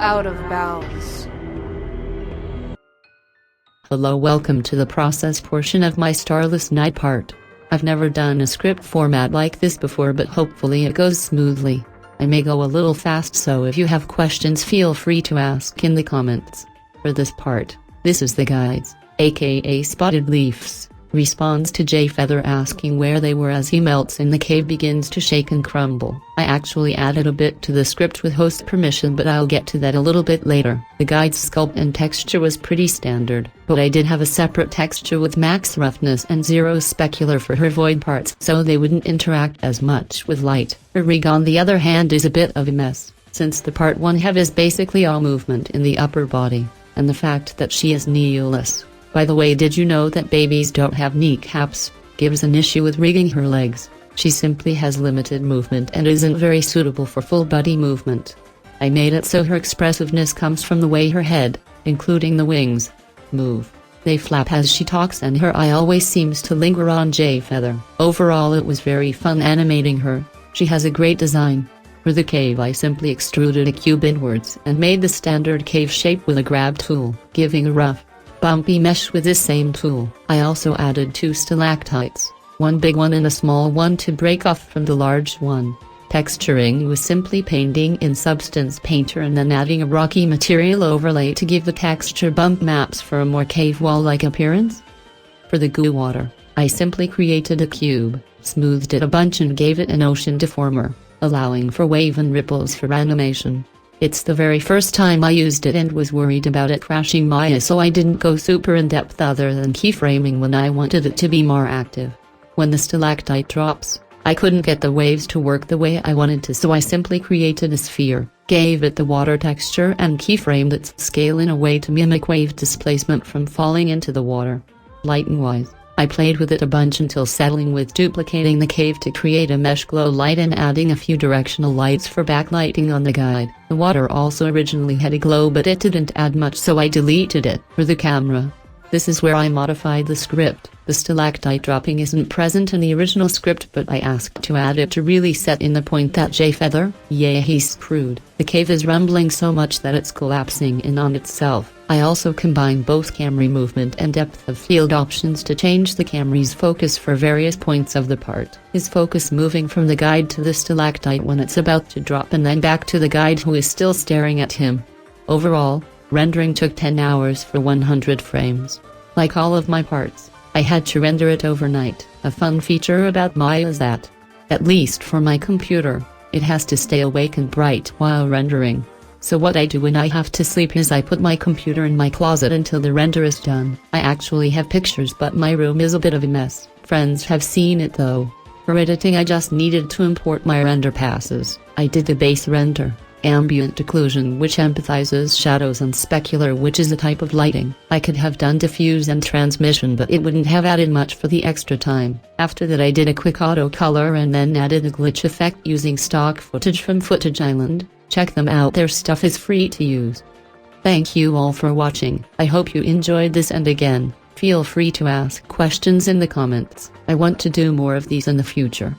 out of bounds. Hello, welcome to the process portion of my Starless night part. I've never done a script format like this before, but hopefully it goes smoothly. I may go a little fast, so if you have questions feel free to ask in the comments. For this part, this is the guides, aka Spottedleaf's responds to J Feather asking where they were as he melts and the cave begins to shake and crumble. I actually added a bit to the script with host permission, but I'll get to that a little bit later. The guide's sculpt and texture was pretty standard, but I did have a separate texture with max roughness and 0 specular for her void parts so they wouldn't interact as much with light. Her rig on the other hand is a bit of a mess, since the part 1 have is basically all movement in the upper body, and the fact that she is kneeless. By the way, did you know that babies don't have kneecaps? Gives an issue with rigging her legs. She simply has limited movement and isn't very suitable for full body movement. I made it so her expressiveness comes from the way her head, including the wings, move. They flap as she talks and her eye always seems to linger on J Feather. Overall it was very fun animating her. She has a great design. For the cave I simply extruded a cube inwards and made the standard cave shape with a grab tool, giving a rough, bumpy mesh with this same tool. I also added 2 stalactites, one big one and a small one to break off from the large one. Texturing was simply painting in Substance Painter and then adding a rocky material overlay to give the texture bump maps for a more cave wall-like appearance. For the goo water, I simply created a cube, smoothed it a bunch and gave it an ocean deformer, allowing for wave and ripples for animation. It's the very first time I used it and was worried about it crashing Maya, so I didn't go super in depth other than keyframing when I wanted it to be more active. When the stalactite drops, I couldn't get the waves to work the way I wanted to, so I simply created a sphere, gave it the water texture and keyframed its scale in a way to mimic wave displacement from falling into the water. Lighting-wise, I played with it a bunch until settling with duplicating the cave to create a mesh glow light and adding a few directional lights for backlighting on the guide. The water also originally had a glow, but it didn't add much, so I deleted it. For the camera, this is where I modified the script. The stalactite dropping isn't present in the original script, but I asked to add it to really set in the point that J Feather, yeah, he's screwed. The cave is rumbling so much that it's collapsing in on itself. I also combined both camera movement and depth of field options to change the camera's focus for various points of the part. His focus moving from the guide to the stalactite when it's about to drop and then back to the guide who is still staring at him. Overall, rendering took 10 hours for 100 frames. Like all of my parts, I had to render it overnight. A fun feature about Maya is that, at least for my computer, it has to stay awake and bright while rendering. So what I do when I have to sleep is I put my computer in my closet until the render is done. I actually have pictures, but my room is a bit of a mess. Friends have seen it though. For editing I just needed to import my render passes. I did the base render, ambient occlusion which empathizes shadows, and specular which is a type of lighting. I could have done diffuse and transmission, but it wouldn't have added much for the extra time. After that I did a quick auto color and then added a glitch effect using stock footage from Footage Island. Check them out, their stuff is free to use. Thank you all for watching. I hope you enjoyed this, and again, feel free to ask questions in the comments. I want to do more of these in the future.